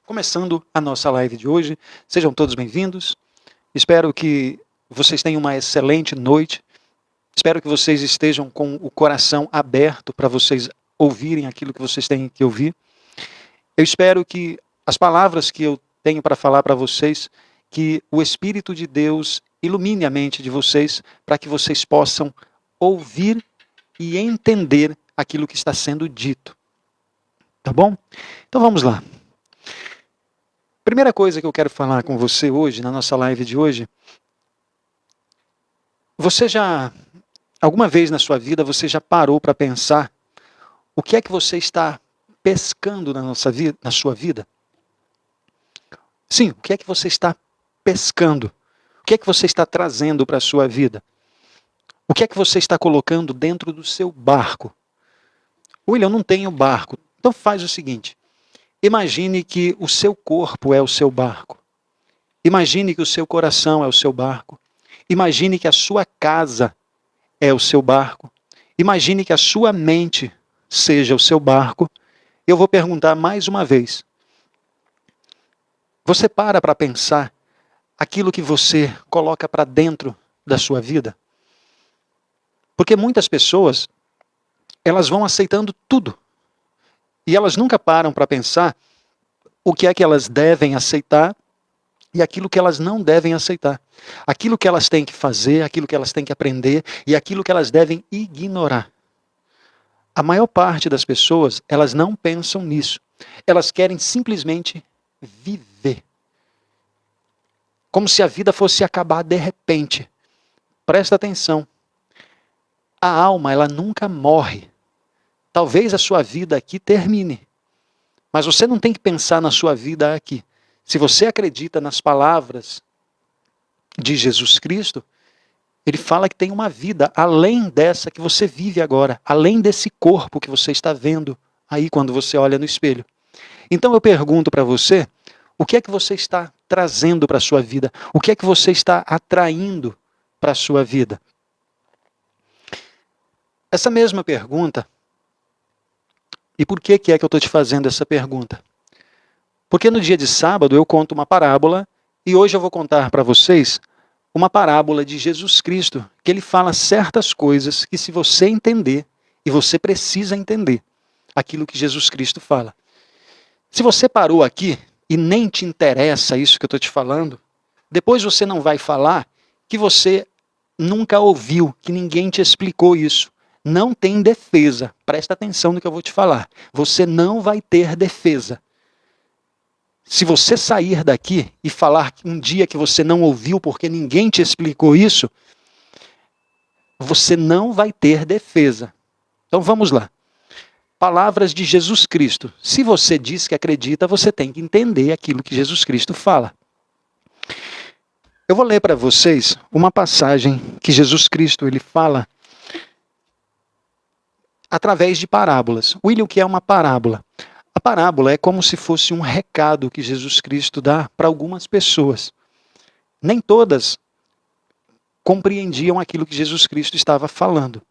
Começando a nossa live de hoje, sejam todos bem-vindos. Espero que vocês tenham uma excelente noite. Espero que vocês estejam com o coração aberto para vocês ouvirem aquilo que vocês têm que ouvir. Eu espero que as palavras que eu tenho para falar para vocês, que o Espírito de Deus ilumine a mente de vocês para que vocês possam ouvir e entender aquilo que está sendo dito. Tá bom? Então vamos lá. Primeira coisa que eu quero falar com você hoje, na nossa live de hoje, alguma vez na sua vida, você já parou para pensar o que é que você está pescando na sua vida? Sim, o que é que você está pescando? O que é que você está trazendo para a sua vida? O que é que você está colocando dentro do seu barco? William, eu não tenho barco. Então faz o seguinte. Imagine que o seu corpo é o seu barco. Imagine que o seu coração é o seu barco. Imagine que a sua casa é o seu barco. Imagine que a sua mente seja o seu barco. Eu vou perguntar mais uma vez. Você para pensar aquilo que você coloca para dentro da sua vida? Porque muitas pessoas, elas vão aceitando tudo. E elas nunca param para pensar o que é que elas devem aceitar e aquilo que elas não devem aceitar. Aquilo que elas têm que fazer, aquilo que elas têm que aprender e aquilo que elas devem ignorar. A maior parte das pessoas, elas não pensam nisso. Elas querem simplesmente viver. Como se a vida fosse acabar de repente. Presta atenção. A alma, ela nunca morre. Talvez a sua vida aqui termine. Mas você não tem que pensar na sua vida aqui. Se você acredita nas palavras de Jesus Cristo, ele fala que tem uma vida além dessa que você vive agora, além desse corpo que você está vendo aí quando você olha no espelho. Então eu pergunto para você, o que é que você está trazendo para a sua vida? O que é que você está atraindo para a sua vida? Essa mesma pergunta. E por que é que eu estou te fazendo essa pergunta? Porque no dia de sábado eu conto uma parábola e hoje eu vou contar para vocês uma parábola de Jesus Cristo, que ele fala certas coisas que se você entender, e você precisa entender aquilo que Jesus Cristo fala. Se você parou aqui e nem te interessa isso que eu estou te falando, depois você não vai falar que você nunca ouviu, que ninguém te explicou isso. Não tem defesa. Presta atenção no que eu vou te falar. Você não vai ter defesa. Se você sair daqui e falar um dia que você não ouviu porque ninguém te explicou isso, você não vai ter defesa. Então vamos lá. Palavras de Jesus Cristo. Se você diz que acredita, você tem que entender aquilo que Jesus Cristo fala. Eu vou ler para vocês uma passagem que Jesus Cristo ele fala através de parábolas. William, o que é uma parábola? A parábola é como se fosse um recado que Jesus Cristo dá para algumas pessoas. Nem todas compreendiam aquilo que Jesus Cristo estava falando.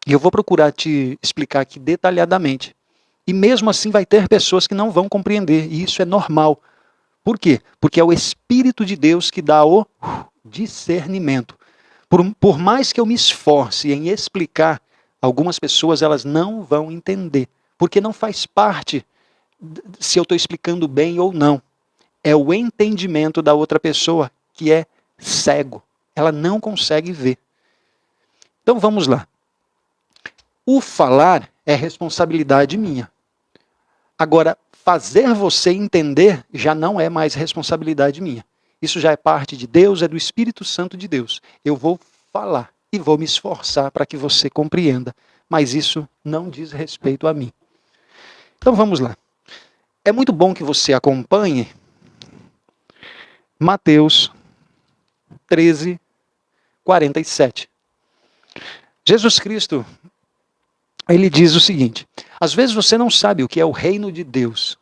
E eu vou procurar te explicar aqui detalhadamente. E mesmo assim vai ter pessoas que não vão compreender, e isso é normal. Por quê? Porque é o Espírito de Deus que dá o discernimento. Por mais que eu me esforce em explicar, algumas pessoas elas não vão entender, porque não faz parte se eu estou explicando bem ou não. É o entendimento da outra pessoa que é cego. Ela não consegue ver. Então vamos lá. O falar é responsabilidade minha. Agora, fazer você entender já não é mais responsabilidade minha. Isso já é parte de Deus, é do Espírito Santo de Deus. Eu vou falar. E vou me esforçar para que você compreenda. Mas isso não diz respeito a mim. Então vamos lá. É muito bom que você acompanhe Mateus 13, 47. Jesus Cristo, ele diz o seguinte. Às vezes você não sabe o que é o reino de Deus.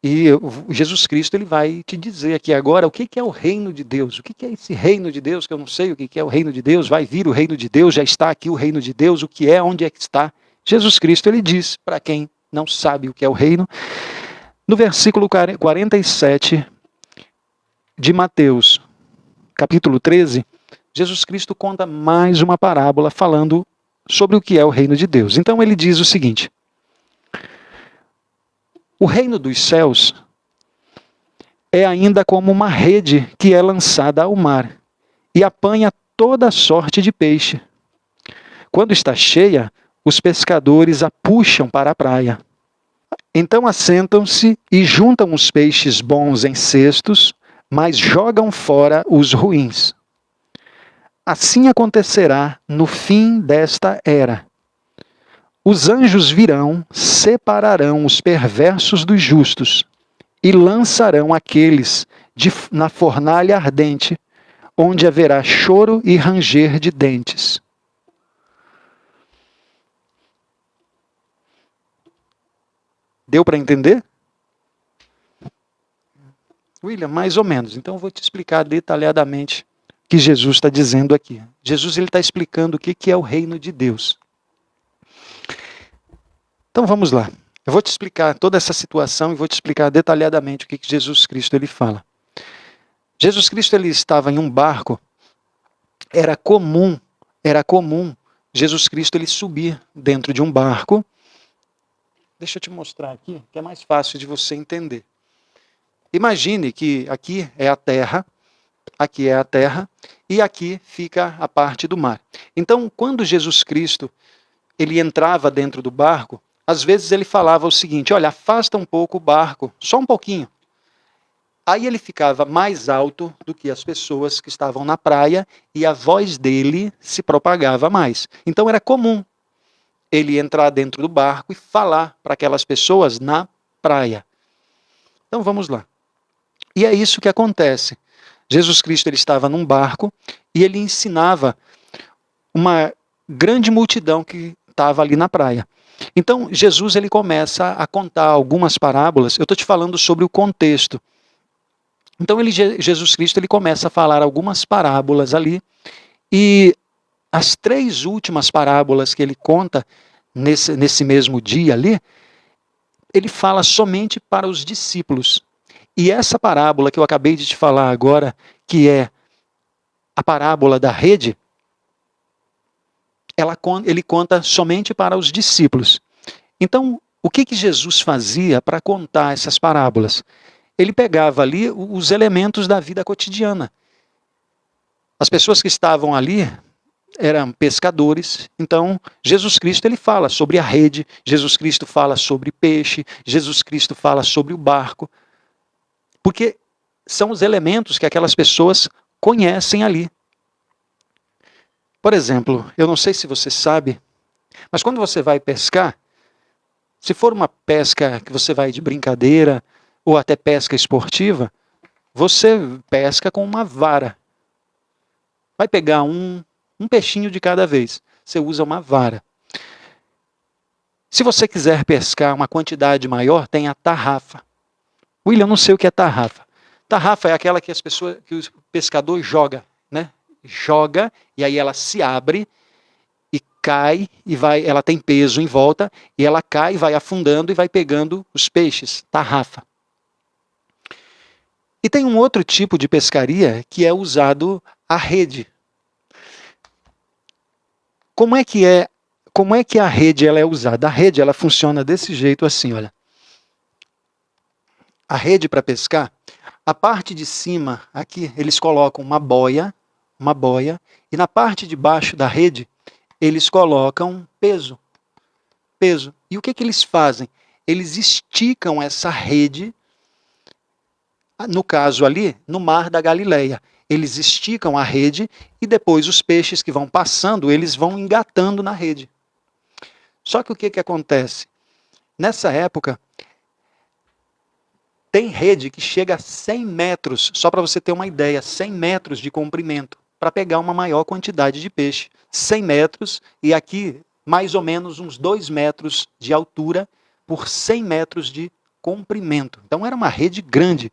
E Jesus Cristo ele vai te dizer aqui agora o que é o reino de Deus. O que é esse reino de Deus que eu não sei o que é o reino de Deus. Vai vir o reino de Deus, já está aqui o reino de Deus. O que é, onde é que está? Jesus Cristo ele diz para quem não sabe o que é o reino. No versículo 47 de Mateus, capítulo 13, Jesus Cristo conta mais uma parábola falando sobre o que é o reino de Deus. Então ele diz o seguinte: o reino dos céus é ainda como uma rede que é lançada ao mar e apanha toda sorte de peixe. Quando está cheia, os pescadores a puxam para a praia. Então assentam-se e juntam os peixes bons em cestos, mas jogam fora os ruins. Assim acontecerá no fim desta era. Os anjos virão, separarão os perversos dos justos e lançarão aqueles na fornalha ardente, onde haverá choro e ranger de dentes. Deu para entender? William, mais ou menos. Então eu vou te explicar detalhadamente o que Jesus está dizendo aqui. Jesus está explicando o que é o reino de Deus. Então vamos lá. Eu vou te explicar toda essa situação e vou te explicar detalhadamente o que Jesus Cristo ele fala. Jesus Cristo ele estava em um barco. Era comum Jesus Cristo ele subir dentro de um barco. Deixa eu te mostrar aqui, que é mais fácil de você entender. Imagine que aqui é a terra e aqui fica a parte do mar. Então, quando Jesus Cristo ele entrava dentro do barco, às vezes ele falava o seguinte: olha, afasta um pouco o barco, só um pouquinho. Aí ele ficava mais alto do que as pessoas que estavam na praia e a voz dele se propagava mais. Então era comum ele entrar dentro do barco e falar para aquelas pessoas na praia. Então vamos lá. E é isso que acontece. Jesus Cristo ele estava num barco e ele ensinava uma grande multidão que estava ali na praia. Então Jesus ele começa a contar algumas parábolas. Eu estou te falando sobre o contexto. Então Jesus Cristo ele começa a falar algumas parábolas ali e as 3 últimas parábolas que ele conta nesse mesmo dia ali, ele fala somente para os discípulos. E essa parábola que eu acabei de te falar agora, que é a parábola da rede, ele conta somente para os discípulos. Então, o que Jesus fazia para contar essas parábolas? Ele pegava ali os elementos da vida cotidiana. As pessoas que estavam ali eram pescadores, então Jesus Cristo ele fala sobre a rede, Jesus Cristo fala sobre peixe, Jesus Cristo fala sobre o barco, porque são os elementos que aquelas pessoas conhecem ali. Por exemplo, eu não sei se você sabe, mas quando você vai pescar, se for uma pesca que você vai de brincadeira, ou até pesca esportiva, você pesca com uma vara. Vai pegar um peixinho de cada vez. Você usa uma vara. Se você quiser pescar uma quantidade maior, tem a tarrafa. William, eu não sei o que é tarrafa. Tarrafa é aquela que o pescador joga, né? Joga e aí ela se abre e cai e vai. Ela tem peso em volta e ela cai, vai afundando e vai pegando os peixes. Tarrafa. E tem um outro tipo de pescaria que é usado a rede. Como é que a rede ela é usada? A rede ela funciona desse jeito assim, olha. A rede para pescar, a parte de cima aqui eles colocam uma boia, e na parte de baixo da rede eles colocam peso. E o que eles fazem? Eles esticam essa rede, no caso ali, no Mar da Galileia. Eles esticam a rede e depois os peixes que vão passando, eles vão engatando na rede. Só que o que acontece? Nessa época, tem rede que chega a 100 metros, só para você ter uma ideia, 100 metros de comprimento, para pegar uma maior quantidade de peixe. 100 metros, e aqui mais ou menos uns 2 metros de altura por 100 metros de comprimento. Então era uma rede grande.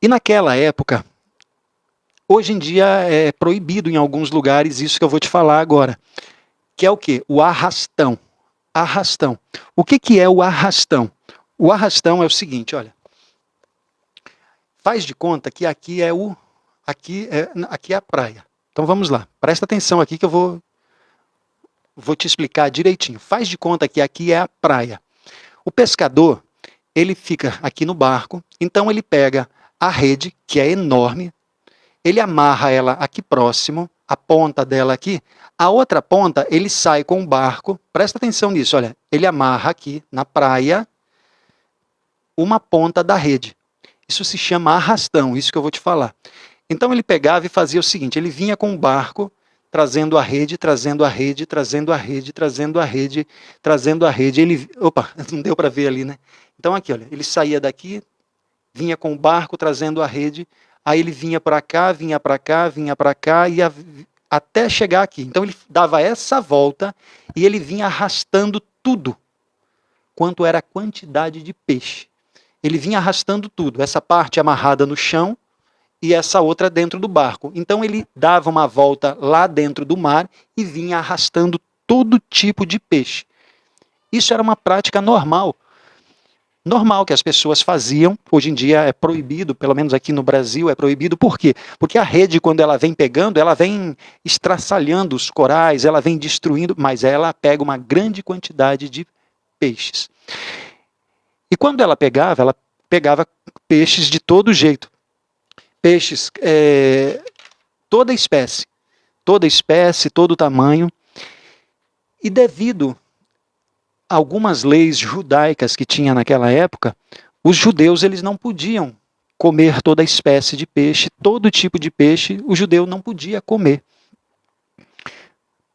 E naquela época, hoje em dia é proibido em alguns lugares isso que eu vou te falar agora, que é o quê? O arrastão. arrastão. O que é o arrastão? O arrastão é o seguinte, olha. Faz de conta que aqui é a praia. Então vamos lá. Presta atenção aqui que eu vou te explicar direitinho. Faz de conta que aqui é a praia. O pescador, ele fica aqui no barco, então ele pega a rede, que é enorme, ele amarra ela aqui próximo, a ponta dela aqui, a outra ponta ele sai com o barco, presta atenção nisso, olha, ele amarra aqui na praia uma ponta da rede. Isso se chama arrastão, isso que eu vou te falar. Então ele pegava e fazia o seguinte, ele vinha com o barco, trazendo a rede, trazendo a rede, trazendo a rede, trazendo a rede, trazendo a rede. Ele, opa, não deu para ver ali, né? Então aqui, olha, ele saía daqui, vinha com o barco, trazendo a rede, aí ele vinha para cá, vinha para cá, vinha para cá, e até chegar aqui. Então ele dava essa volta e ele vinha arrastando tudo, quanto era a quantidade de peixe. Ele vinha arrastando tudo, essa parte amarrada no chão, e essa outra dentro do barco. Então ele dava uma volta lá dentro do mar e vinha arrastando todo tipo de peixe. Isso era uma prática normal. Normal que as pessoas faziam. Hoje em dia é proibido, pelo menos aqui no Brasil é proibido. Por quê? Porque a rede, quando ela vem pegando, ela vem estraçalhando os corais, ela vem destruindo, mas ela pega uma grande quantidade de peixes. E quando ela pegava peixes de todo jeito. Peixes, toda espécie, todo tamanho. E devido a algumas leis judaicas que tinha naquela época, os judeus eles não podiam comer toda espécie de peixe, todo tipo de peixe o judeu não podia comer.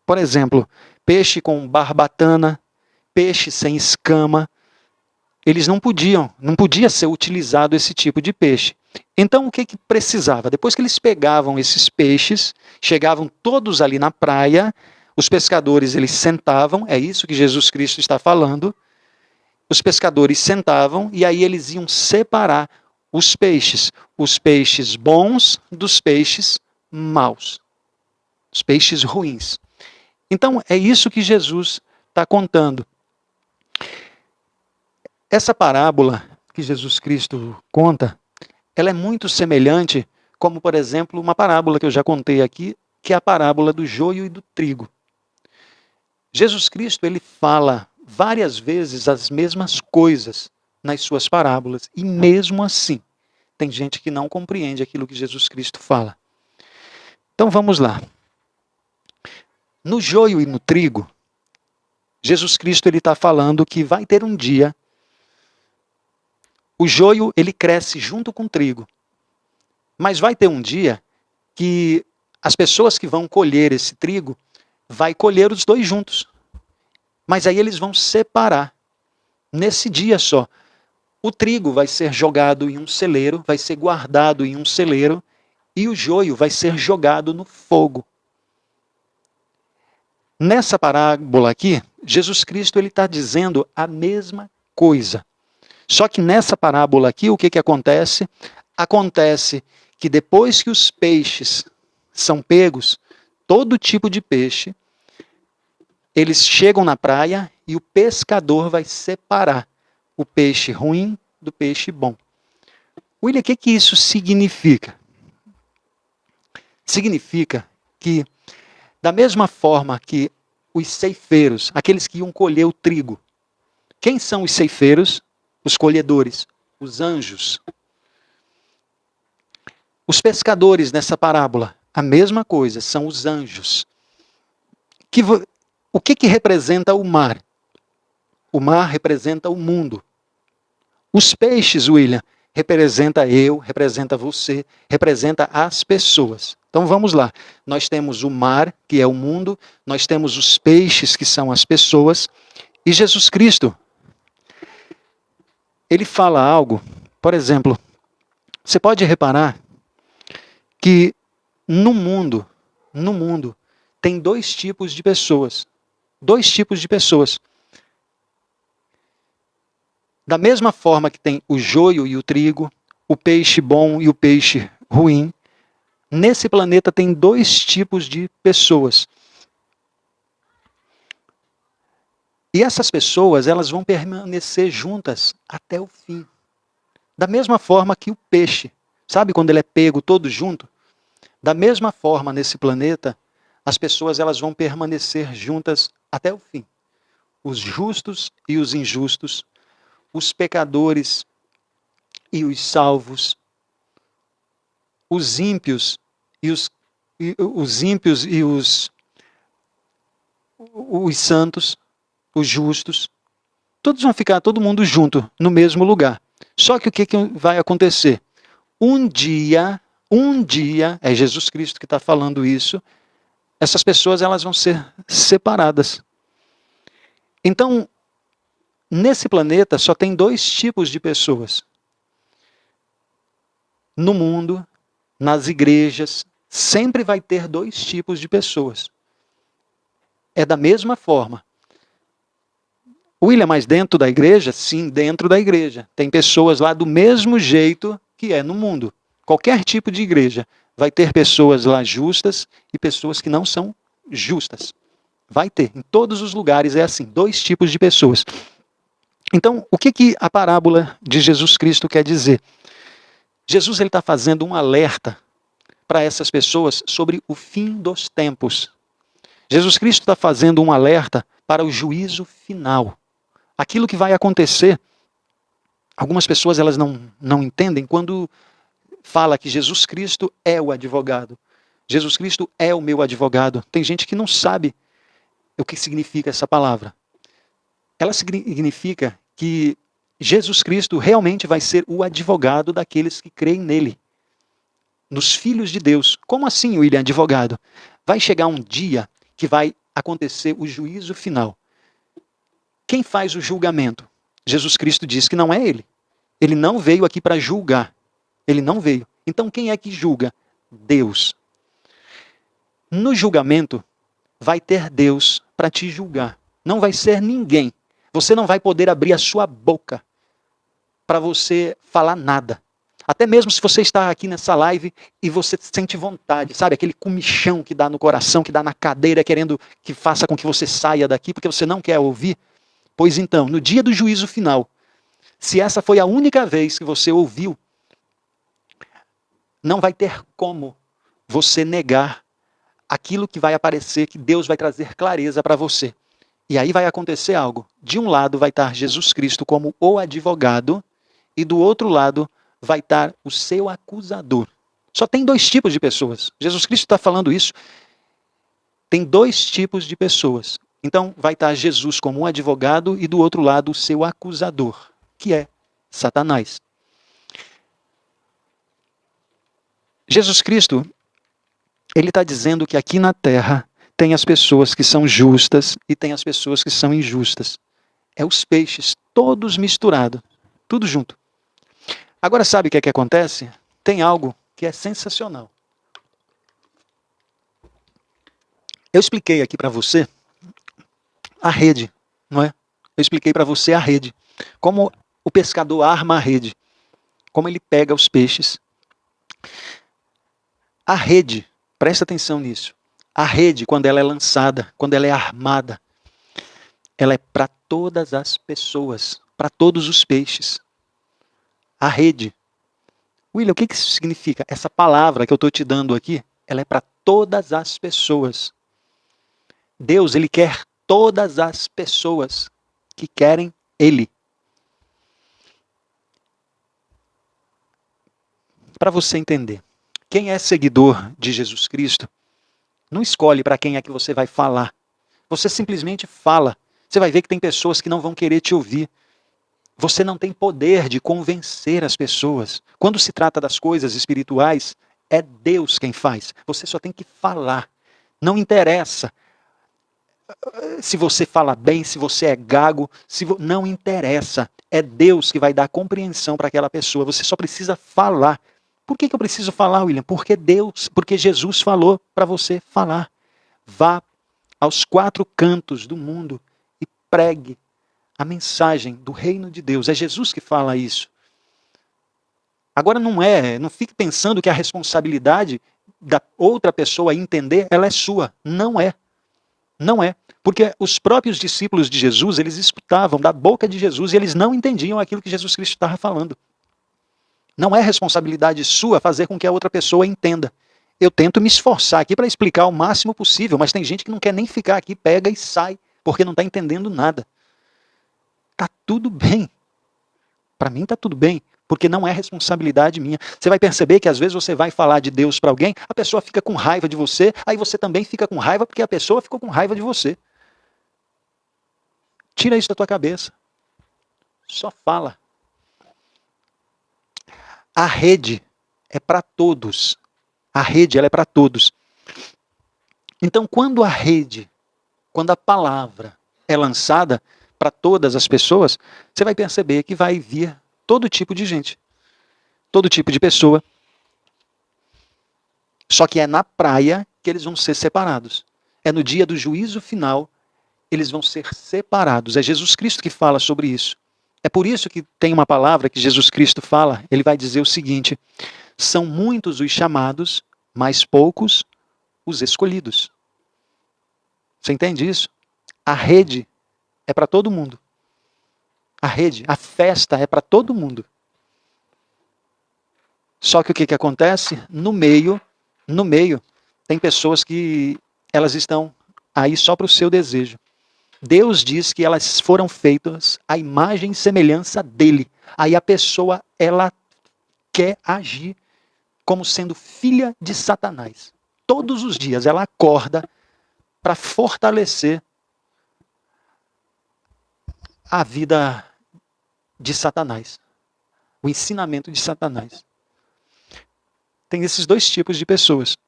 Por exemplo, peixe com barbatana, peixe sem escama, eles não podia ser utilizado esse tipo de peixe. Então o que precisava? Depois que eles pegavam esses peixes, chegavam todos ali na praia, os pescadores eles sentavam, é isso que Jesus Cristo está falando, os pescadores sentavam e aí eles iam separar os peixes bons dos peixes maus, os peixes ruins. Então é isso que Jesus está contando. Essa parábola que Jesus Cristo conta, ela é muito semelhante, como, por exemplo, uma parábola que eu já contei aqui, que é a parábola do joio e do trigo. Jesus Cristo, ele fala várias vezes as mesmas coisas nas suas parábolas, e mesmo assim, tem gente que não compreende aquilo que Jesus Cristo fala. Então vamos lá. No joio e no trigo, Jesus Cristo ele está falando que vai ter um dia. O joio, ele cresce junto com o trigo. Mas vai ter um dia que as pessoas que vão colher esse trigo, vai colher os dois juntos. Mas aí eles vão separar. Nesse dia só. O trigo vai ser jogado em um celeiro, vai ser guardado em um celeiro, e o joio vai ser jogado no fogo. Nessa parábola aqui, Jesus Cristo ele está dizendo a mesma coisa. Só que nessa parábola aqui, o que acontece? Acontece que depois que os peixes são pegos, todo tipo de peixe, eles chegam na praia e o pescador vai separar o peixe ruim do peixe bom. William, o que isso significa? Significa que, da mesma forma que os ceifeiros, aqueles que iam colher o trigo, quem são os ceifeiros? Os colhedores, os anjos. Os pescadores nessa parábola, a mesma coisa, são os anjos. O que representa o mar? O mar representa o mundo. Os peixes, William, representa eu, representa você, representa as pessoas. Então vamos lá. Nós temos o mar, que é o mundo, nós temos os peixes, que são as pessoas, e Jesus Cristo, ele fala algo, por exemplo, você pode reparar que no mundo tem dois tipos de pessoas. Dois tipos de pessoas. Da mesma forma que tem o joio e o trigo, o peixe bom e o peixe ruim, nesse planeta tem dois tipos de pessoas. E essas pessoas, elas vão permanecer juntas até o fim. Da mesma forma que o peixe, sabe quando ele é pego todo junto? Da mesma forma, nesse planeta, as pessoas elas vão permanecer juntas até o fim. Os justos e os injustos, os pecadores e os salvos, os ímpios e os ímpios e os santos, os justos, todos vão ficar, todo mundo junto, no mesmo lugar. Só que o que vai acontecer? Um dia, é Jesus Cristo que está falando isso, essas pessoas elas vão ser separadas. Então, nesse planeta só tem dois tipos de pessoas. No mundo, nas igrejas, sempre vai ter dois tipos de pessoas. É da mesma forma. William, mas dentro da igreja? Sim, dentro da igreja. Tem pessoas lá do mesmo jeito que é no mundo. Qualquer tipo de igreja vai ter pessoas lá justas e pessoas que não são justas. Vai ter. Em todos os lugares é assim, dois tipos de pessoas. Então, o que a parábola de Jesus Cristo quer dizer? Jesus está fazendo um alerta para essas pessoas sobre o fim dos tempos. Jesus Cristo está fazendo um alerta para o juízo final. Aquilo que vai acontecer, algumas pessoas elas não entendem quando fala que Jesus Cristo é o advogado. Jesus Cristo é o meu advogado. Tem gente que não sabe o que significa essa palavra. Ela significa que Jesus Cristo realmente vai ser o advogado daqueles que creem nele. Nos filhos de Deus. Como assim, William, advogado? Vai chegar um dia que vai acontecer o juízo final. Quem faz o julgamento? Jesus Cristo diz que não é ele. Ele não veio aqui para julgar. Ele não veio. Então quem é que julga? Deus. No julgamento, vai ter Deus para te julgar. Não vai ser ninguém. Você não vai poder abrir a sua boca para você falar nada. Até mesmo se você está aqui nessa live e você sente vontade, sabe? Aquele comichão que dá no coração, que dá na cadeira, querendo que faça com que você saia daqui, porque você não quer ouvir. Pois então, no dia do juízo final, se essa foi a única vez que você ouviu, não vai ter como você negar aquilo que vai aparecer, que Deus vai trazer clareza para você. E aí vai acontecer algo. De um lado vai estar Jesus Cristo como o advogado, e do outro lado vai estar o seu acusador. Só tem dois tipos de pessoas. Jesus Cristo está falando isso. Tem dois tipos de pessoas. Então vai estar Jesus como um advogado e do outro lado o seu acusador, que é Satanás. Jesus Cristo, ele está dizendo que aqui na Terra tem as pessoas que são justas e tem as pessoas que são injustas. É os peixes, todos misturados, tudo junto. Agora sabe o que é que acontece? Tem algo que é sensacional. Eu expliquei aqui para você a rede, não é? Eu expliquei para você a rede. Como o pescador arma a rede. Como ele pega os peixes. A rede, presta atenção nisso. A rede, quando ela é lançada, quando ela é armada, ela é para todas as pessoas, para todos os peixes. A rede. William, o que isso significa? Essa palavra que eu estou te dando aqui, ela é para todas as pessoas. Deus, ele quer todas as pessoas que querem ele. Para você entender, quem é seguidor de Jesus Cristo, não escolhe para quem é que você vai falar. Você simplesmente fala. Você vai ver que tem pessoas que não vão querer te ouvir. Você não tem poder de convencer as pessoas. Quando se trata das coisas espirituais, é Deus quem faz. Você só tem que falar. Não interessa se você fala bem, se você é gago, não interessa. É Deus que vai dar compreensão para aquela pessoa. Você só precisa falar. Por que eu preciso falar, William? Porque Jesus falou para você falar. Vá aos 4 cantos do mundo e pregue a mensagem do reino de Deus. É Jesus que fala isso. Agora não fique pensando que a responsabilidade da outra pessoa entender, ela é sua. Não é. Não é. Porque os próprios discípulos de Jesus, eles escutavam da boca de Jesus e eles não entendiam aquilo que Jesus Cristo estava falando. Não é responsabilidade sua fazer com que a outra pessoa entenda. Eu tento me esforçar aqui para explicar o máximo possível, mas tem gente que não quer nem ficar aqui, pega e sai, porque não está entendendo nada. Tá tudo bem. Para mim tá tudo bem, porque não é responsabilidade minha. Você vai perceber que às vezes você vai falar de Deus para alguém, a pessoa fica com raiva de você, aí você também fica com raiva porque a pessoa ficou com raiva de você. Tira isso da tua cabeça. Só fala. A rede é para todos. A rede, ela é para todos. Então, quando a palavra é lançada para todas as pessoas, você vai perceber que vai vir todo tipo de gente, todo tipo de pessoa. Só que é na praia que eles vão ser separados. É no dia do juízo final, eles vão ser separados. É Jesus Cristo que fala sobre isso. É por isso que tem uma palavra que Jesus Cristo fala, ele vai dizer o seguinte: são muitos os chamados, mas poucos os escolhidos. Você entende isso? A rede é para todo mundo. A rede, a festa é para todo mundo. Só que o que acontece? No meio, tem pessoas que elas estão aí só para o seu desejo. Deus diz que elas foram feitas à imagem e semelhança dele. Aí a pessoa, ela quer agir como sendo filha de Satanás. Todos os dias ela acorda para fortalecer a vida de Satanás. O ensinamento de Satanás. Tem esses dois tipos de pessoas.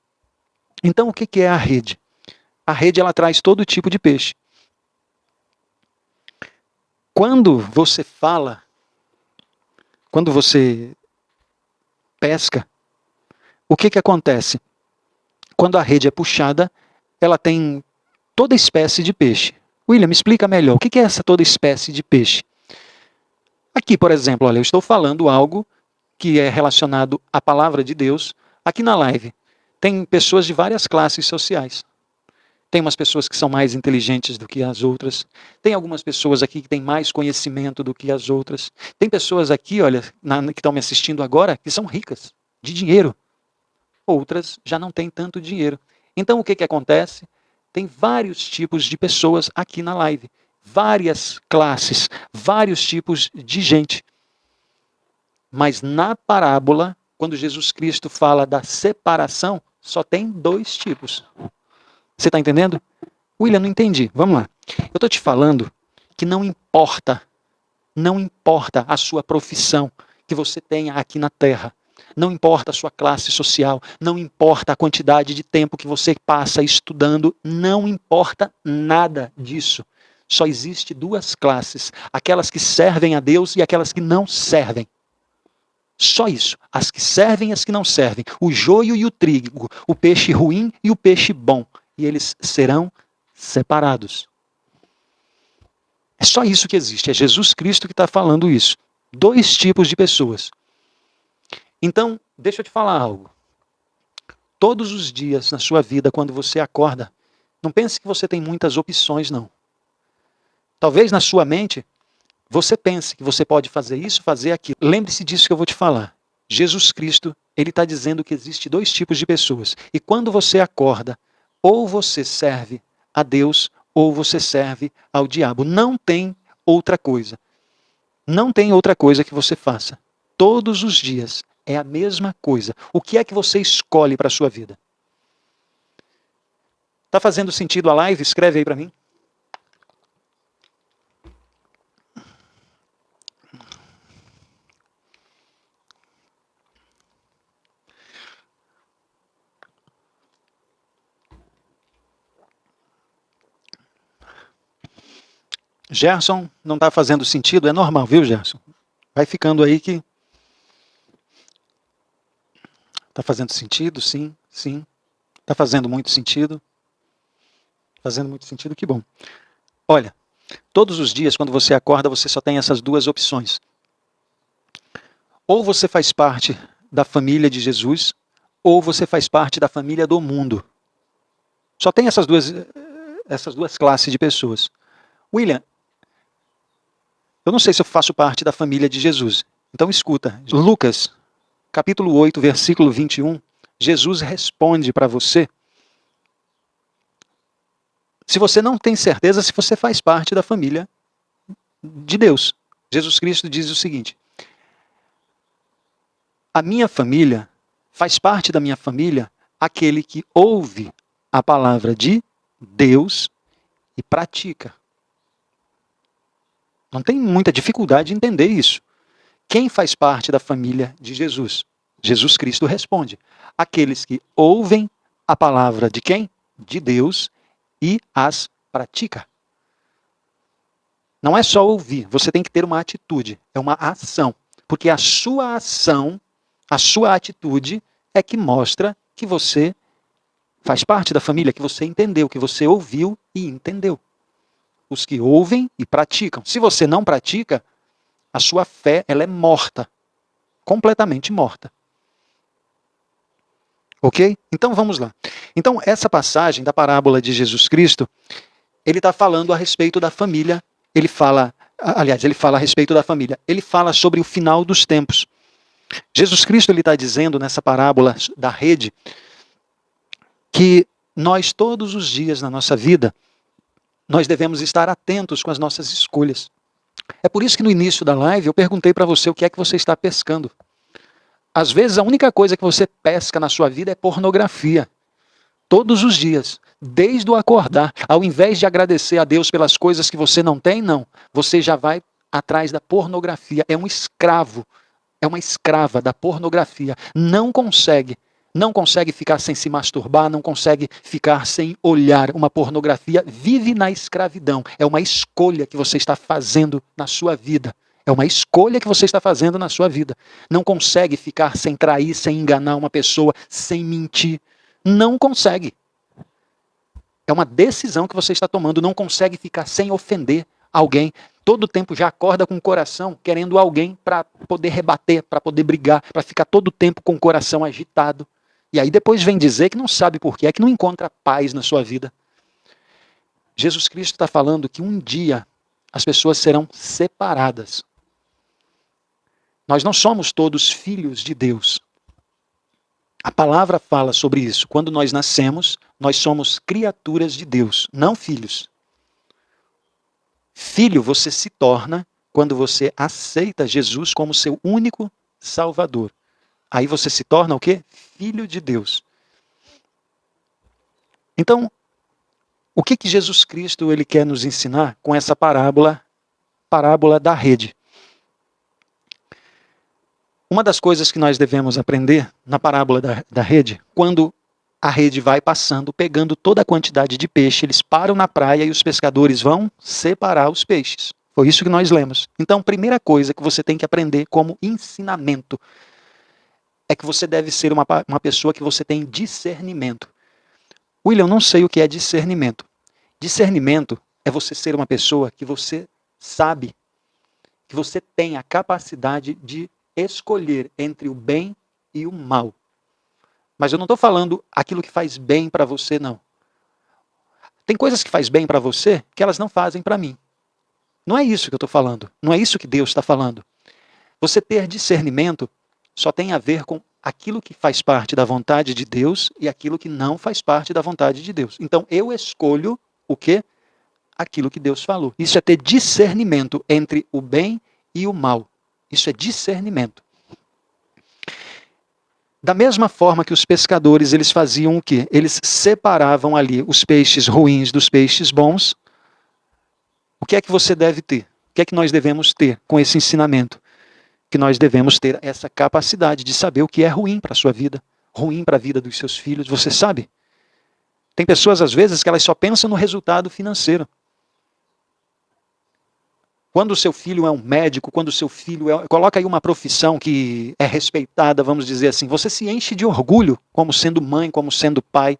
Então o que é a rede? A rede, ela traz todo tipo de peixe. Quando você fala, quando você pesca, o que acontece? Quando a rede é puxada, ela tem toda espécie de peixe. William, me explica melhor, o que é essa toda espécie de peixe? Aqui, por exemplo, olha, eu estou falando algo que é relacionado à palavra de Deus. Aqui na live, tem pessoas de várias classes sociais. Tem umas pessoas que são mais inteligentes do que as outras. Tem algumas pessoas aqui que têm mais conhecimento do que as outras. Tem pessoas aqui, olha, que estão me assistindo agora, que são ricas, de dinheiro. Outras já não têm tanto dinheiro. Então o que acontece? Tem vários tipos de pessoas aqui na live. Várias classes, vários tipos de gente. Mas na parábola, quando Jesus Cristo fala da separação, só tem dois tipos. Você está entendendo? William, não entendi. Vamos lá. Eu estou te falando que não importa a sua profissão que você tenha aqui na Terra. Não importa a sua classe social, não importa a quantidade de tempo que você passa estudando, não importa nada disso. Só existe duas classes, aquelas que servem a Deus e aquelas que não servem. Só isso, as que servem e as que não servem, o joio e o trigo, o peixe ruim e o peixe bom, e eles serão separados. É só isso que existe, é Jesus Cristo que está falando isso. Dois tipos de pessoas. Então, deixa eu te falar algo. Todos os dias na sua vida, quando você acorda, não pense que você tem muitas opções, não. Talvez na sua mente, você pense que você pode fazer isso, fazer aquilo. Lembre-se disso que eu vou te falar. Jesus Cristo, ele está dizendo que existe dois tipos de pessoas. E quando você acorda, ou você serve a Deus, ou você serve ao diabo. Não tem outra coisa. Não tem outra coisa que você faça. Todos os dias é a mesma coisa. O que é que você escolhe para a sua vida? Está fazendo sentido a live? Escreve aí para mim. Gerson, não está fazendo sentido? É normal, viu, Gerson? Vai ficando aí que... Está fazendo sentido? Sim, sim. Está fazendo muito sentido? Fazendo muito sentido, que bom. Olha, todos os dias, quando você acorda, você só tem essas duas opções. Ou você faz parte da família de Jesus, ou você faz parte da família do mundo. Só tem essas duas essas duas classes de pessoas. William, eu não sei se eu faço parte da família de Jesus. Então escuta, Lucas, capítulo 8, versículo 21, Jesus responde para você, se você não tem certeza se você faz parte da família de Deus. Jesus Cristo diz o seguinte, a minha família, faz parte da minha família, aquele que ouve a palavra de Deus e pratica. Não tem muita dificuldade de entender isso. Quem faz parte da família de Jesus? Jesus Cristo responde, aqueles que ouvem a palavra de quem? De Deus e as pratica. Não é só ouvir, você tem que ter uma atitude, é uma ação. Porque a sua ação, a sua atitude é que mostra que você faz parte da família, que você entendeu, que você ouviu e entendeu. Os que ouvem e praticam. Se você não pratica, a sua fé ela é morta, completamente morta. Ok? Então vamos lá. Então essa passagem da parábola de Jesus Cristo, ele está falando a respeito da família, ele fala a respeito da família, ele fala sobre o final dos tempos. Jesus Cristo ele está dizendo nessa parábola da rede, que nós todos os dias na nossa vida, nós devemos estar atentos com as nossas escolhas. É por isso que no início da live eu perguntei para você o que é que você está pescando. Às vezes a única coisa que você pesca na sua vida é pornografia. Todos os dias, desde o acordar, ao invés de agradecer a Deus pelas coisas que você não tem, não. Você já vai atrás da pornografia. É um escravo, é uma escrava da pornografia. Não consegue ficar sem se masturbar, não consegue ficar sem olhar uma pornografia. Vive na escravidão. É uma escolha que você está fazendo na sua vida. É uma escolha que você está fazendo na sua vida. Não consegue ficar sem trair, sem enganar uma pessoa, sem mentir. Não consegue. É uma decisão que você está tomando. Não consegue ficar sem ofender alguém. Todo tempo já acorda com o coração querendo alguém para poder rebater, para poder brigar, para ficar todo o tempo com o coração agitado. E aí depois vem dizer que não sabe por quê, é que não encontra paz na sua vida. Jesus Cristo está falando que um dia as pessoas serão separadas. Nós não somos todos filhos de Deus. A palavra fala sobre isso. Quando nós nascemos, nós somos criaturas de Deus, não filhos. Filho você se torna quando você aceita Jesus como seu único Salvador. Aí você se torna o quê? Filho de Deus. Então, o que Jesus Cristo ele quer nos ensinar com essa parábola da rede? Uma das coisas que nós devemos aprender na parábola da rede, quando a rede vai passando, pegando toda a quantidade de peixe, eles param na praia e os pescadores vão separar os peixes. Foi isso que nós lemos. Então, primeira coisa que você tem que aprender como ensinamento é que você deve ser uma pessoa que você tem discernimento. William, eu não sei o que é discernimento. Discernimento é você ser uma pessoa que você sabe, que você tem a capacidade de escolher entre o bem e o mal. Mas eu não estou falando aquilo que faz bem para você, não. Tem coisas que faz bem para você que elas não fazem para mim. Não é isso que eu estou falando. Não é isso que Deus está falando. Você ter discernimento só tem a ver com aquilo que faz parte da vontade de Deus e aquilo que não faz parte da vontade de Deus. Então eu escolho o quê? Aquilo que Deus falou. Isso é ter discernimento entre o bem e o mal. Isso é discernimento. Da mesma forma que os pescadores, eles faziam o quê? Eles separavam ali os peixes ruins dos peixes bons. O que é que você deve ter? O que é que nós devemos ter com esse ensinamento? Que nós devemos ter essa capacidade de saber o que é ruim para a sua vida, ruim para a vida dos seus filhos. Você sabe? Tem pessoas, às vezes, que elas só pensam no resultado financeiro. Quando o seu filho é um médico, quando o seu filho coloca aí uma profissão que é respeitada, vamos dizer assim, você se enche de orgulho como sendo mãe, como sendo pai.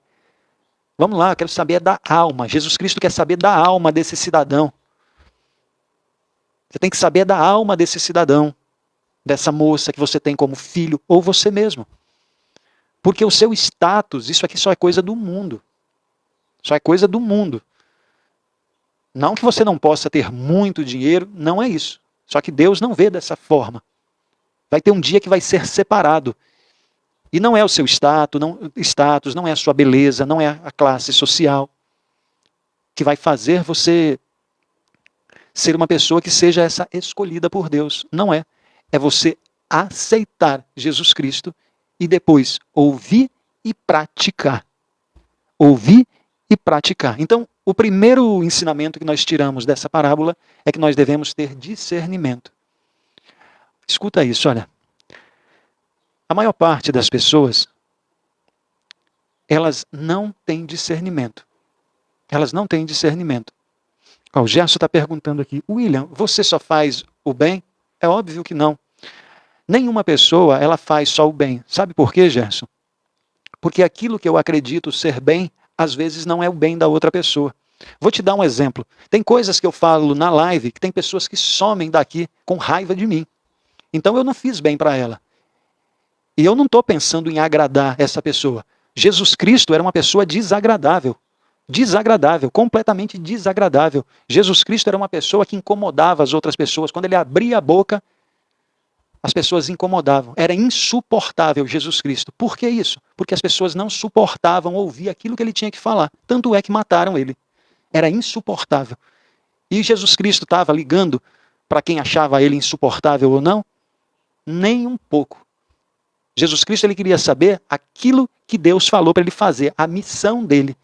Vamos lá, eu quero saber da alma. Jesus Cristo quer saber da alma desse cidadão. Você tem que saber da alma desse cidadão, dessa moça que você tem como filho, ou você mesmo. Porque o seu status, isso aqui só é coisa do mundo. Só é coisa do mundo. Não que você não possa ter muito dinheiro, não é isso. Só que Deus não vê dessa forma. Vai ter um dia que vai ser separado. E não é o seu status, não é a sua beleza, não é a classe social que vai fazer você ser uma pessoa que seja essa escolhida por Deus. Não é. É você aceitar Jesus Cristo e depois ouvir e praticar. Ouvir e praticar. Então, o primeiro ensinamento que nós tiramos dessa parábola é que nós devemos ter discernimento. Escuta isso, olha. A maior parte das pessoas, elas não têm discernimento. Elas não têm discernimento. O Gerson está perguntando aqui, William, você só faz o bem? É óbvio que não. Nenhuma pessoa, ela faz só o bem. Sabe por quê, Gerson? Porque aquilo que eu acredito ser bem, às vezes não é o bem da outra pessoa. Vou te dar um exemplo. Tem coisas que eu falo na live que tem pessoas que somem daqui com raiva de mim. Então eu não fiz bem para ela. E eu não estou pensando em agradar essa pessoa. Jesus Cristo era uma pessoa desagradável. Desagradável, completamente desagradável. Jesus Cristo era uma pessoa que incomodava as outras pessoas. Quando ele abria a boca, as pessoas incomodavam. Era insuportável Jesus Cristo. Por que isso? Porque as pessoas não suportavam ouvir aquilo que ele tinha que falar. Tanto é que mataram ele. Era insuportável. E Jesus Cristo estava ligando para quem achava ele insuportável ou não? Nem um pouco. Jesus Cristo ele queria saber aquilo que Deus falou para ele fazer, a missão dele.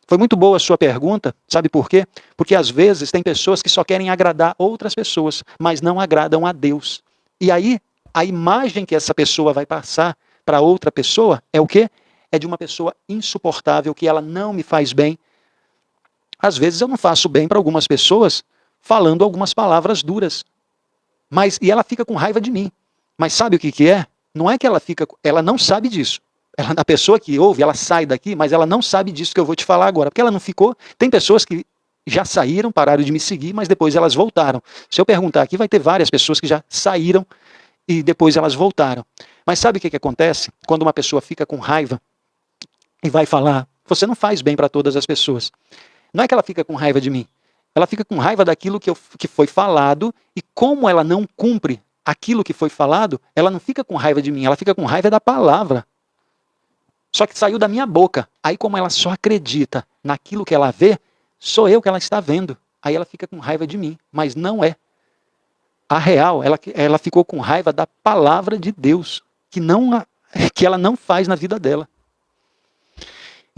Foi muito boa a sua pergunta, sabe por quê? Porque às vezes tem pessoas que só querem agradar outras pessoas, mas não agradam a Deus. E aí, a imagem que essa pessoa vai passar para outra pessoa é o quê? É de uma pessoa insuportável, que ela não me faz bem. Às vezes eu não faço bem para algumas pessoas falando algumas palavras duras. E ela fica com raiva de mim. Mas sabe o que é? Não é que ela não sabe disso. A pessoa que ouve, ela sai daqui, mas ela não sabe disso que eu vou te falar agora. Porque ela não ficou. Tem pessoas que já saíram, pararam de me seguir, mas depois elas voltaram. Se eu perguntar aqui, vai ter várias pessoas que já saíram e depois elas voltaram. Mas sabe o que acontece? Quando uma pessoa fica com raiva e vai falar, você não faz bem para todas as pessoas. Não é que ela fica com raiva de mim. Ela fica com raiva daquilo que foi falado, e como ela não cumpre aquilo que foi falado, ela não fica com raiva de mim, ela fica com raiva da palavra. Só que saiu da minha boca. Aí como ela só acredita naquilo que ela vê, sou eu que ela está vendo. Aí ela fica com raiva de mim, mas não é. A real, ela ficou com raiva da palavra de Deus, que ela não faz na vida dela.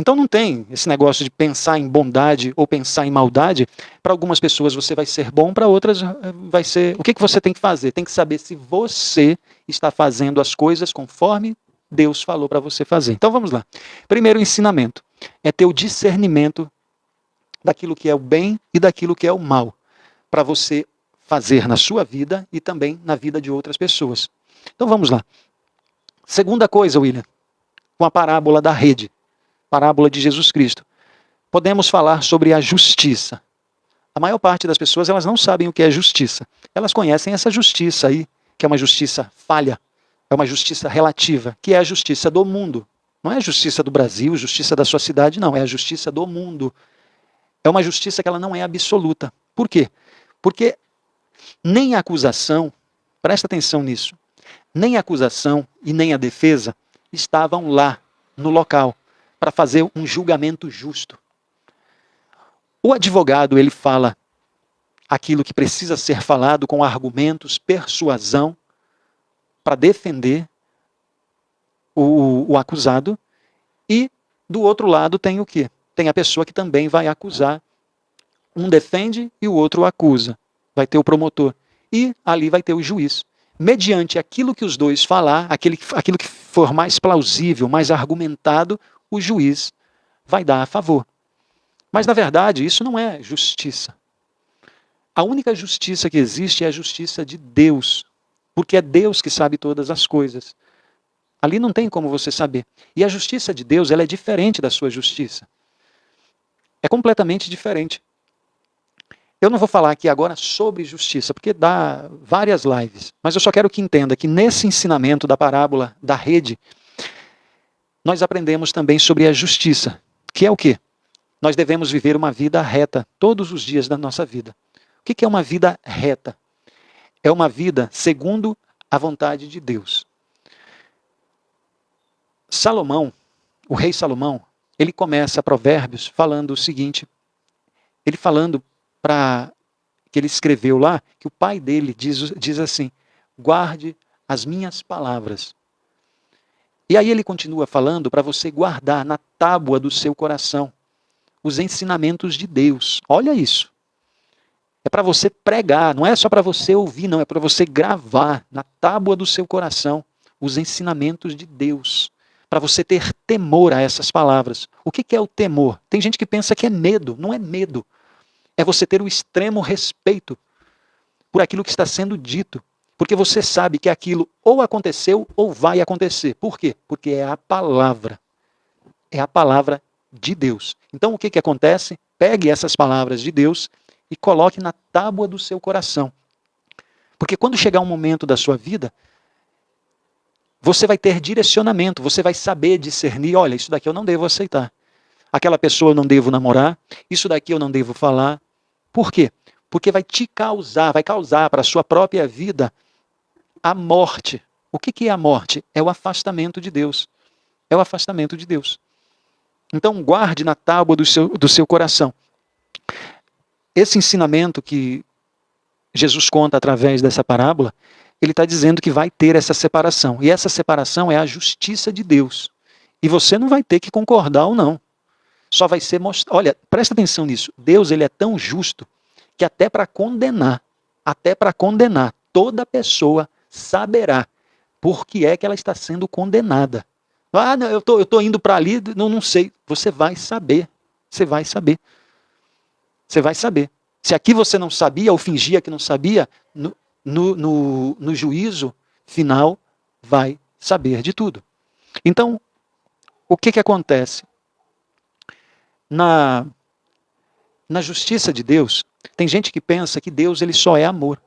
Então não tem esse negócio de pensar em bondade ou pensar em maldade. Para algumas pessoas você vai ser bom, para outras vai ser... O que você tem que fazer? Tem que saber se você está fazendo as coisas conforme Deus falou para você fazer. Então vamos lá. Primeiro ensinamento é ter o discernimento daquilo que é o bem e daquilo que é o mal, para você fazer na sua vida e também na vida de outras pessoas. Então vamos lá. Segunda coisa, William, com a parábola da rede. Parábola de Jesus Cristo. Podemos falar sobre a justiça. A maior parte das pessoas, elas não sabem o que é justiça. Elas conhecem essa justiça aí, que é uma justiça falha, é uma justiça relativa, que é a justiça do mundo. Não é a justiça do Brasil, justiça da sua cidade, não. É a justiça do mundo. É uma justiça que ela não é absoluta. Por quê? Porque nem a acusação, presta atenção nisso, nem a acusação e nem a defesa estavam lá, no local, para fazer um julgamento justo. O advogado, ele fala aquilo que precisa ser falado com argumentos, persuasão, para defender o acusado, e do outro lado tem o quê? Tem a pessoa que também vai acusar. Um defende e o outro acusa. Vai ter o promotor. E ali vai ter o juiz. Mediante aquilo que os dois falar, aquilo que for mais plausível, mais argumentado, o juiz vai dar a favor. Mas, na verdade, isso não é justiça. A única justiça que existe é a justiça de Deus. Porque é Deus que sabe todas as coisas. Ali não tem como você saber. E a justiça de Deus, ela é diferente da sua justiça. É completamente diferente. Eu não vou falar aqui agora sobre justiça, porque dá várias lives. Mas eu só quero que entenda que nesse ensinamento da parábola da rede, nós aprendemos também sobre a justiça, que é o quê? nós devemos viver uma vida reta todos os dias da nossa vida. O que é uma vida reta? É uma vida segundo a vontade de Deus. Salomão, o rei Salomão, ele começa Provérbios falando o seguinte, ele falando que ele escreveu lá, que o pai dele diz assim, guarde as minhas palavras. E aí ele continua falando para você guardar na tábua do seu coração os ensinamentos de Deus. Olha isso. É para você pregar, não é só para você ouvir, não, é para você gravar na tábua do seu coração os ensinamentos de Deus. Para você ter temor a essas palavras. O que é o temor? Tem gente que pensa que é medo. Não é medo. É você ter o extremo respeito por aquilo que está sendo dito. Porque você sabe que aquilo ou aconteceu ou vai acontecer. Por quê? Porque é a palavra. É a palavra de Deus. Então o que acontece? Pegue essas palavras de Deus e coloque na tábua do seu coração. Porque quando chegar um momento da sua vida, você vai ter direcionamento, você vai saber discernir, olha, isso daqui eu não devo aceitar. Aquela pessoa eu não devo namorar, isso daqui eu não devo falar. Por quê? Porque vai causar para a sua própria vida a morte. O que é a morte? É o afastamento de Deus. É o afastamento de Deus. Então guarde na tábua do seu coração. Esse ensinamento que Jesus conta através dessa parábola, ele está dizendo que vai ter essa separação. E essa separação é a justiça de Deus. E você não vai ter que concordar ou não. Só vai ser mostrado. Olha, presta atenção nisso. Deus, ele é tão justo que até para condenar, toda pessoa saberá por que é que ela está sendo condenada. Ah, não, eu tô indo para ali, não sei. Você vai saber. Você vai saber. Você vai saber. Se aqui você não sabia ou fingia que não sabia, no juízo final vai saber de tudo. Então, o que acontece? Na justiça de Deus, tem gente que pensa que Deus ele só é amor.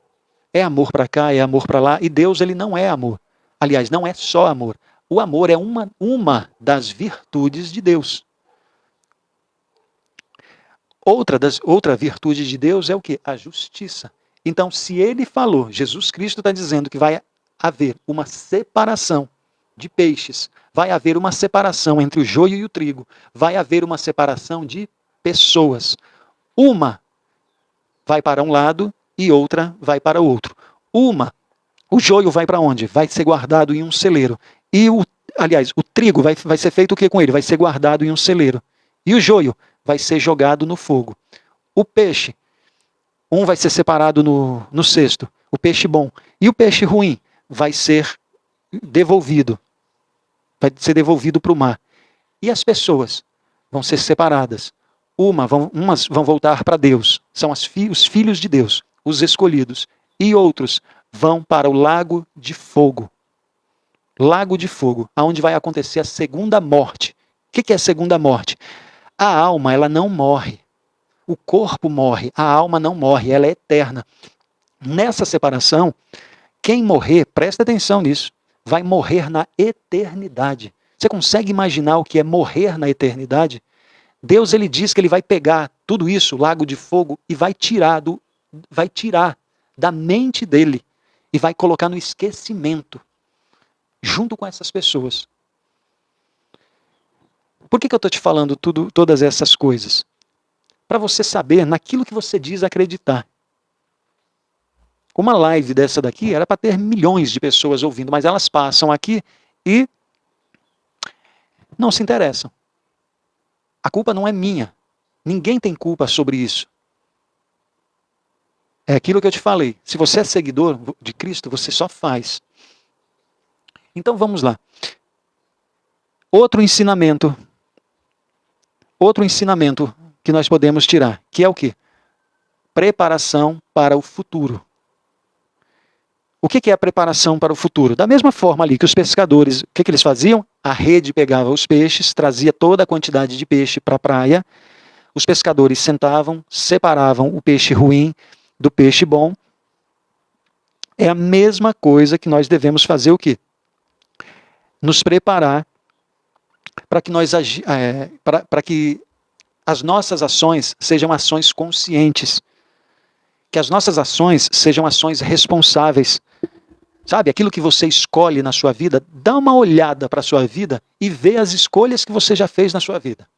É amor para cá, é amor para lá, e Deus ele não é amor. Aliás, não é só amor. O amor é uma das virtudes de Deus. Outra virtude de Deus é o quê? A justiça. Então, se ele falou, Jesus Cristo está dizendo que vai haver uma separação de peixes, vai haver uma separação entre o joio e o trigo, vai haver uma separação de pessoas. Uma vai para um lado e outra vai para o outro. O joio vai para onde? Vai ser guardado em um celeiro. E o trigo vai ser feito o que com ele? Vai ser guardado em um celeiro. E o joio vai ser jogado no fogo. O peixe, um vai ser separado no cesto, o peixe bom. E o peixe ruim vai ser devolvido. Vai ser devolvido para o mar. E as pessoas vão ser separadas. Umas vão voltar para Deus. São os filhos de Deus, os escolhidos. E outros vão para o lago de fogo. Lago de fogo, onde vai acontecer a segunda morte. O que é a segunda morte? A alma, ela não morre. O corpo morre, a alma não morre, ela é eterna. Nessa separação, quem morrer, presta atenção nisso, vai morrer na eternidade. Você consegue imaginar o que é morrer na eternidade? Deus ele diz que ele vai pegar tudo isso, lago de fogo, e vai tirar da mente dele e vai colocar no esquecimento, junto com essas pessoas. Por que eu estou te falando todas essas coisas? Para você saber naquilo que você diz acreditar. Uma live dessa daqui era para ter milhões de pessoas ouvindo, mas elas passam aqui e não se interessam. A culpa não é minha. Ninguém tem culpa sobre isso. É aquilo que eu te falei. Se você é seguidor de Cristo, você só faz. Então vamos lá. Outro ensinamento que nós podemos tirar, que é o quê? Preparação para o futuro. O que é a preparação para o futuro? Da mesma forma ali que os pescadores, o que eles faziam? A rede pegava os peixes, trazia toda a quantidade de peixe para a praia, os pescadores sentavam, separavam o peixe ruim do peixe bom. É a mesma coisa que nós devemos fazer o quê? Nos preparar para que as nossas ações sejam ações conscientes. Que as nossas ações sejam ações responsáveis. Sabe, aquilo que você escolhe na sua vida, dá uma olhada para a sua vida e vê as escolhas que você já fez na sua vida.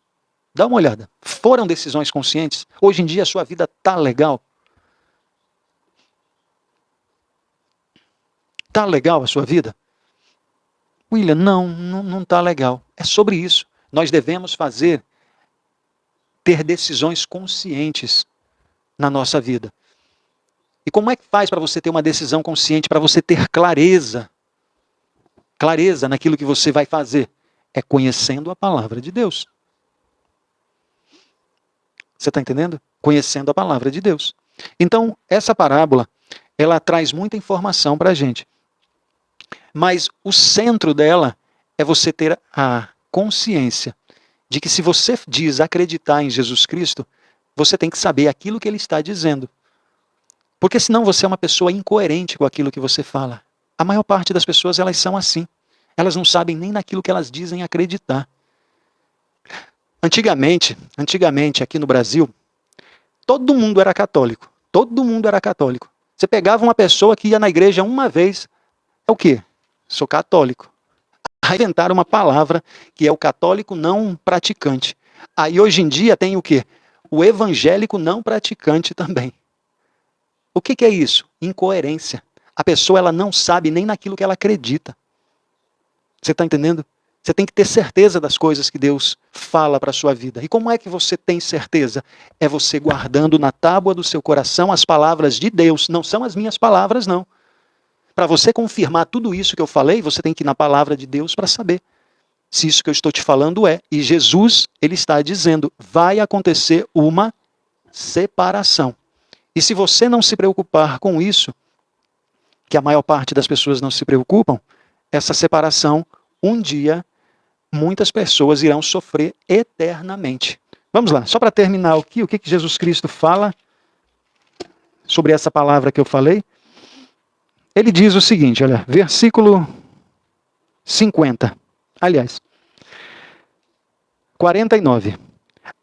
Dá uma olhada. Foram decisões conscientes? Hoje em dia a sua vida tá legal? Tá legal a sua vida? William, não tá legal. É sobre isso. Nós devemos ter decisões conscientes na nossa vida. E como é que faz para você ter uma decisão consciente, para você ter clareza? Clareza naquilo que você vai fazer. É conhecendo a palavra de Deus. Você está entendendo? Conhecendo a palavra de Deus. Então, essa parábola, ela traz muita informação para a gente. Mas o centro dela é você ter a consciência de que se você diz acreditar em Jesus Cristo, você tem que saber aquilo que ele está dizendo. Porque senão você é uma pessoa incoerente com aquilo que você fala. A maior parte das pessoas, elas são assim. Elas não sabem nem naquilo que elas dizem acreditar. Antigamente, aqui no Brasil, todo mundo era católico. Todo mundo era católico. Você pegava uma pessoa que ia na igreja uma vez, é o quê? Sou católico. Aí inventaram uma palavra que é o católico não praticante. Aí hoje em dia tem o quê? O evangélico não praticante também. O que é isso? Incoerência. A pessoa ela não sabe nem naquilo que ela acredita. Você está entendendo? Você tem que ter certeza das coisas que Deus fala para a sua vida. E como é que você tem certeza? É você guardando na tábua do seu coração as palavras de Deus. Não são as minhas palavras, não. Para você confirmar tudo isso que eu falei, você tem que ir na palavra de Deus para saber se isso que eu estou te falando é. E Jesus, ele está dizendo, vai acontecer uma separação. E se você não se preocupar com isso, que a maior parte das pessoas não se preocupam, essa separação, um dia, muitas pessoas irão sofrer eternamente. Vamos lá, só para terminar aqui, o que Jesus Cristo fala sobre essa palavra que eu falei? Ele diz o seguinte, olha, versículo 50. Aliás, 49.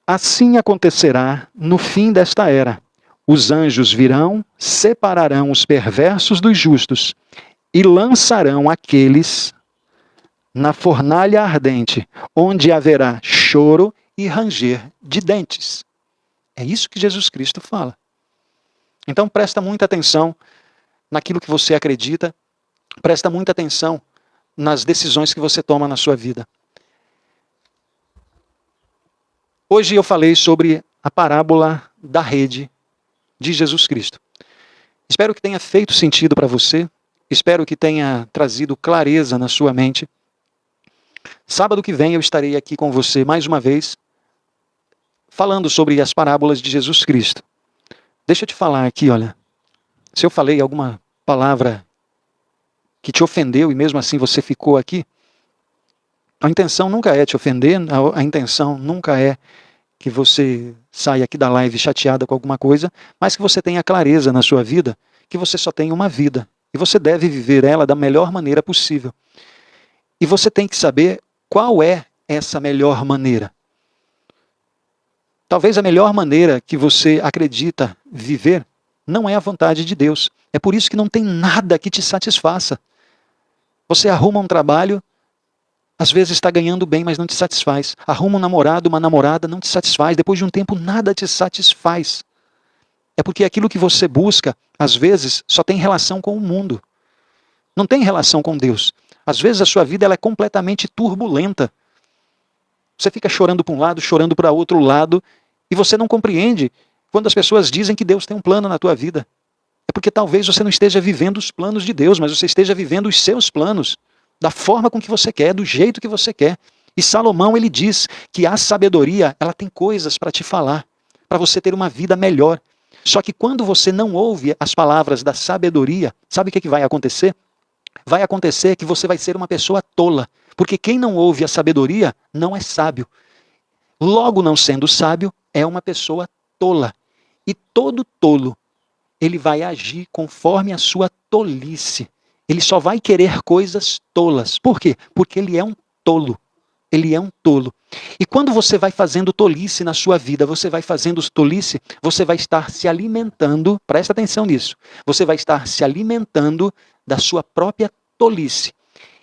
Assim acontecerá no fim desta era. Os anjos virão, separarão os perversos dos justos e lançarão aqueles na fornalha ardente, onde haverá choro e ranger de dentes. É isso que Jesus Cristo fala. Então presta muita atenção naquilo que você acredita, presta muita atenção nas decisões que você toma na sua vida. Hoje eu falei sobre a parábola da rede de Jesus Cristo. Espero que tenha feito sentido para você, espero que tenha trazido clareza na sua mente. Sábado que vem eu estarei aqui com você mais uma vez, falando sobre as parábolas de Jesus Cristo. Deixa eu te falar aqui, olha, se eu falei alguma palavra que te ofendeu e mesmo assim você ficou aqui, a intenção nunca é te ofender, a intenção nunca é que você saia aqui da live chateada com alguma coisa, mas que você tenha clareza na sua vida, que você só tem uma vida, e você deve viver ela da melhor maneira possível. E você tem que saber qual é essa melhor maneira. Talvez a melhor maneira que você acredita viver não é a vontade de Deus. É por isso que não tem nada que te satisfaça. Você arruma um trabalho, às vezes está ganhando bem, mas não te satisfaz. Arruma um namorado, uma namorada, não te satisfaz. Depois de um tempo, nada te satisfaz. É porque aquilo que você busca, às vezes, só tem relação com o mundo. Não tem relação com Deus. Às vezes a sua vida ela é completamente turbulenta. Você fica chorando para um lado, chorando para outro lado, e você não compreende quando as pessoas dizem que Deus tem um plano na tua vida. É porque talvez você não esteja vivendo os planos de Deus, mas você esteja vivendo os seus planos, da forma com que você quer, do jeito que você quer. E Salomão, ele diz que a sabedoria, ela tem coisas para te falar, para você ter uma vida melhor. Só que quando você não ouve as palavras da sabedoria, sabe o que vai acontecer? Vai acontecer que você vai ser uma pessoa tola, porque quem não ouve a sabedoria não é sábio. Logo, não sendo sábio, é uma pessoa tola. E todo tolo, ele vai agir conforme a sua tolice. Ele só vai querer coisas tolas. Por quê? Porque ele é um tolo. Ele é um tolo. E quando você vai fazendo tolice na sua vida, você vai fazendo tolice, você vai estar se alimentando, presta atenção nisso, você vai estar se alimentando da sua própria tolice.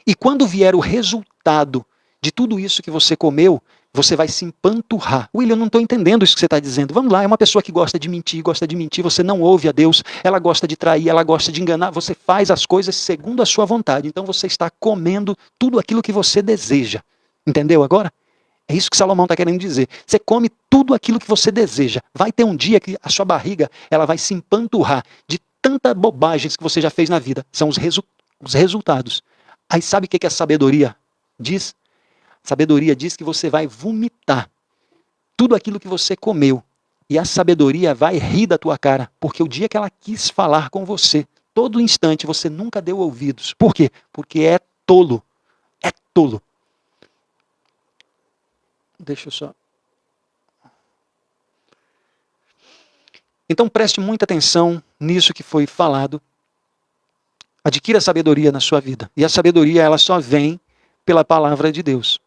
E quando vier o resultado de tudo isso que você comeu, você vai se empanturrar. William, eu não estou entendendo isso que você está dizendo. Vamos lá, é uma pessoa que gosta de mentir, você não ouve a Deus, ela gosta de trair, ela gosta de enganar, você faz as coisas segundo a sua vontade. Então você está comendo tudo aquilo que você deseja. Entendeu agora? É isso que Salomão está querendo dizer. Você come tudo aquilo que você deseja. Vai ter um dia que a sua barriga ela vai se empanturrar de tanta bobagens que você já fez na vida. São os resultados. Aí sabe o que a sabedoria diz? A sabedoria diz que você vai vomitar tudo aquilo que você comeu. E a sabedoria vai rir da tua cara. Porque o dia que ela quis falar com você, todo instante você nunca deu ouvidos. Por quê? Porque é tolo. É tolo. Deixa eu só... Então preste muita atenção nisso que foi falado. Adquira sabedoria na sua vida. E a sabedoria ela só vem pela palavra de Deus.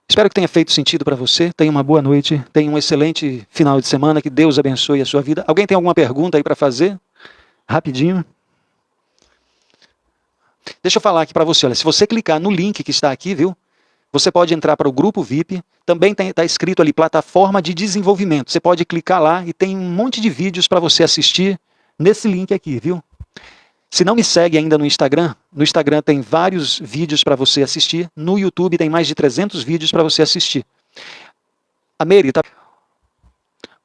Espero que tenha feito sentido para você. Tenha uma boa noite. Tenha um excelente final de semana. Que Deus abençoe a sua vida. Alguém tem alguma pergunta aí para fazer? Rapidinho. Deixa eu falar aqui para você. Olha, se você clicar no link que está aqui, viu? Você pode entrar para o grupo VIP, também está escrito ali, plataforma de desenvolvimento. Você pode clicar lá e tem um monte de vídeos para você assistir nesse link aqui, viu? Se não me segue ainda no Instagram tem vários vídeos para você assistir. No YouTube tem mais de 300 vídeos para você assistir. A Mary, tá?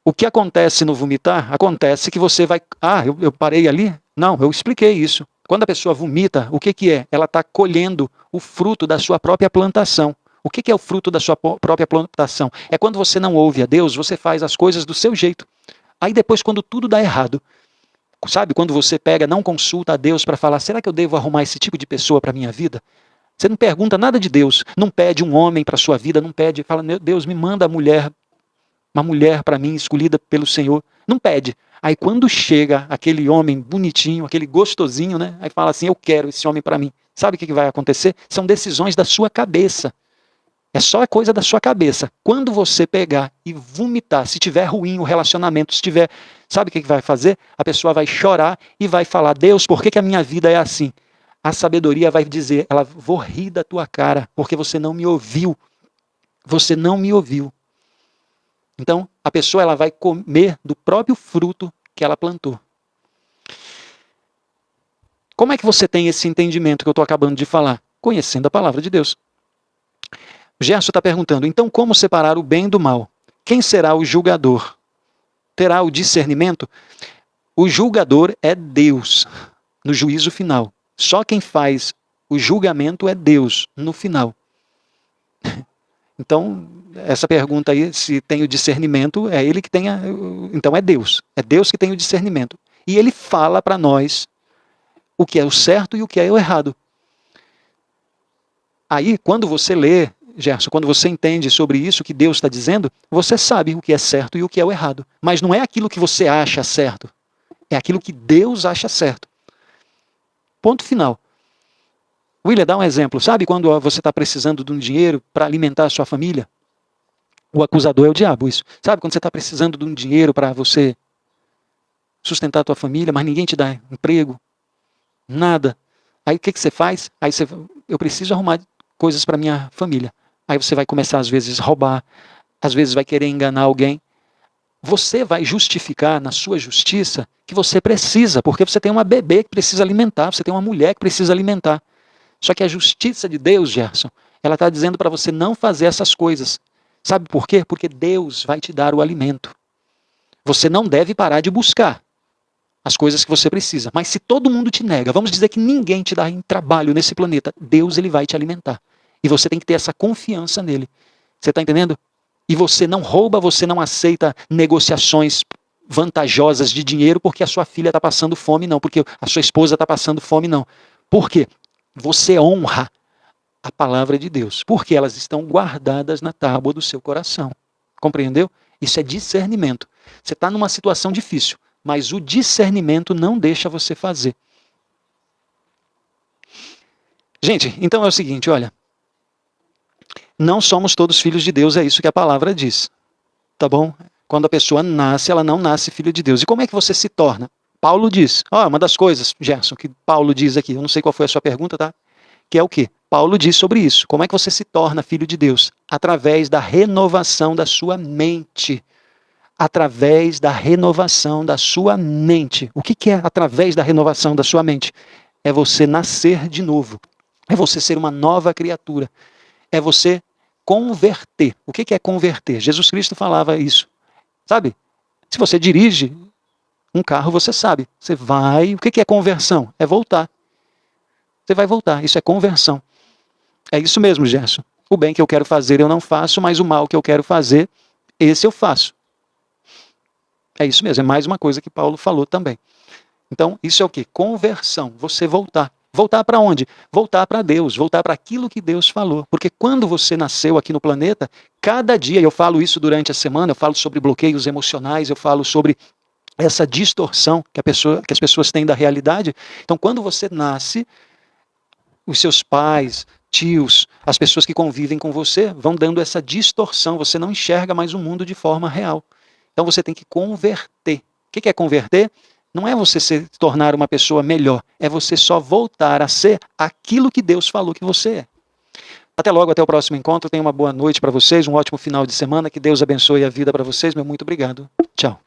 O que acontece no vomitar? Acontece que você vai... Ah, eu parei ali? Não, eu expliquei isso. Quando a pessoa vomita, o que é? Ela está colhendo o fruto da sua própria plantação. O que é o fruto da sua própria plantação? É quando você não ouve a Deus, você faz as coisas do seu jeito. Aí depois, quando tudo dá errado, sabe, quando você pega, não consulta a Deus para falar, será que eu devo arrumar esse tipo de pessoa para a minha vida? Você não pergunta nada de Deus, não pede um homem para a sua vida, não pede, fala, Deus, me manda uma mulher para mim, escolhida pelo Senhor. Não pede. Aí quando chega aquele homem bonitinho, aquele gostosinho, né? Aí fala assim, eu quero esse homem para mim. Sabe o que vai acontecer? São decisões da sua cabeça. É só coisa da sua cabeça. Quando você pegar e vomitar, se tiver ruim o relacionamento, se tiver... Sabe o que vai fazer? A pessoa vai chorar e vai falar, Deus, por que a minha vida é assim? A sabedoria vai dizer, ela vou rir da tua cara, porque você não me ouviu. Você não me ouviu. Então, a pessoa ela vai comer do próprio fruto que ela plantou. Como é que você tem esse entendimento que eu estou acabando de falar? Conhecendo a palavra de Deus. O Gerson está perguntando, então como separar o bem do mal? Quem será o julgador? Terá o discernimento? O julgador é Deus, no juízo final. Só quem faz o julgamento é Deus, no final. Então, essa pergunta aí, se tem o discernimento, é ele que tem então é Deus. É Deus que tem o discernimento. E ele fala para nós o que é o certo e o que é o errado. Aí, quando você lê, Gerson, quando você entende sobre isso que Deus está dizendo, você sabe o que é certo e o que é o errado. Mas não é aquilo que você acha certo. É aquilo que Deus acha certo. Ponto final. William, dá um exemplo. Sabe quando você está precisando de um dinheiro para alimentar a sua família? O acusador é o diabo, isso. Sabe quando você está precisando de um dinheiro para você sustentar a tua família, mas ninguém te dá emprego? Nada. Aí o que você faz? Aí eu preciso arrumar coisas para minha família. Aí você vai começar às vezes a roubar, às vezes vai querer enganar alguém. Você vai justificar na sua justiça que você precisa, porque você tem uma bebê que precisa alimentar, você tem uma mulher que precisa alimentar. Só que a justiça de Deus, Gerson, ela está dizendo para você não fazer essas coisas. Sabe por quê? Porque Deus vai te dar o alimento. Você não deve parar de buscar as coisas que você precisa. Mas se todo mundo te nega, vamos dizer que ninguém te dá trabalho nesse planeta, Deus ele vai te alimentar. E você tem que ter essa confiança nele. Você está entendendo? E você não rouba, você não aceita negociações vantajosas de dinheiro porque a sua filha está passando fome, não. Porque a sua esposa está passando fome, não. Por quê? Você honra a palavra de Deus, porque elas estão guardadas na tábua do seu coração. Compreendeu? Isso é discernimento. Você está numa situação difícil, mas o discernimento não deixa você fazer. Gente, então é o seguinte, olha. Não somos todos filhos de Deus, é isso que a palavra diz. Tá bom? Quando a pessoa nasce, ela não nasce filho de Deus. E como é que você se torna? Paulo diz, uma das coisas, Gerson, que Paulo diz aqui, eu não sei qual foi a sua pergunta, tá? Que é o quê? Paulo diz sobre isso. Como é que você se torna filho de Deus? Através da renovação da sua mente. Através da renovação da sua mente. O que é através da renovação da sua mente? É você nascer de novo. É você ser uma nova criatura. É você converter. O que é converter? Jesus Cristo falava isso. Sabe? Se você dirige um carro, você sabe. Você vai... O que é conversão? É voltar. Você vai voltar. Isso é conversão. É isso mesmo, Gerson. O bem que eu quero fazer eu não faço, mas o mal que eu quero fazer, esse eu faço. É isso mesmo. É mais uma coisa que Paulo falou também. Então, isso é o quê? Conversão. Você voltar. Voltar para onde? Voltar para Deus, voltar para aquilo que Deus falou. Porque quando você nasceu aqui no planeta, cada dia, eu falo isso durante a semana, eu falo sobre bloqueios emocionais, eu falo sobre essa distorção que as pessoas têm da realidade. Então, quando você nasce, os seus pais, tios, as pessoas que convivem com você, vão dando essa distorção. Você não enxerga mais o mundo de forma real. Então, você tem que converter. O que é converter? Não é você se tornar uma pessoa melhor, é você só voltar a ser aquilo que Deus falou que você é. Até logo, até o próximo encontro. Tenha uma boa noite para vocês, um ótimo final de semana. Que Deus abençoe a vida para vocês. Meu muito obrigado. Tchau.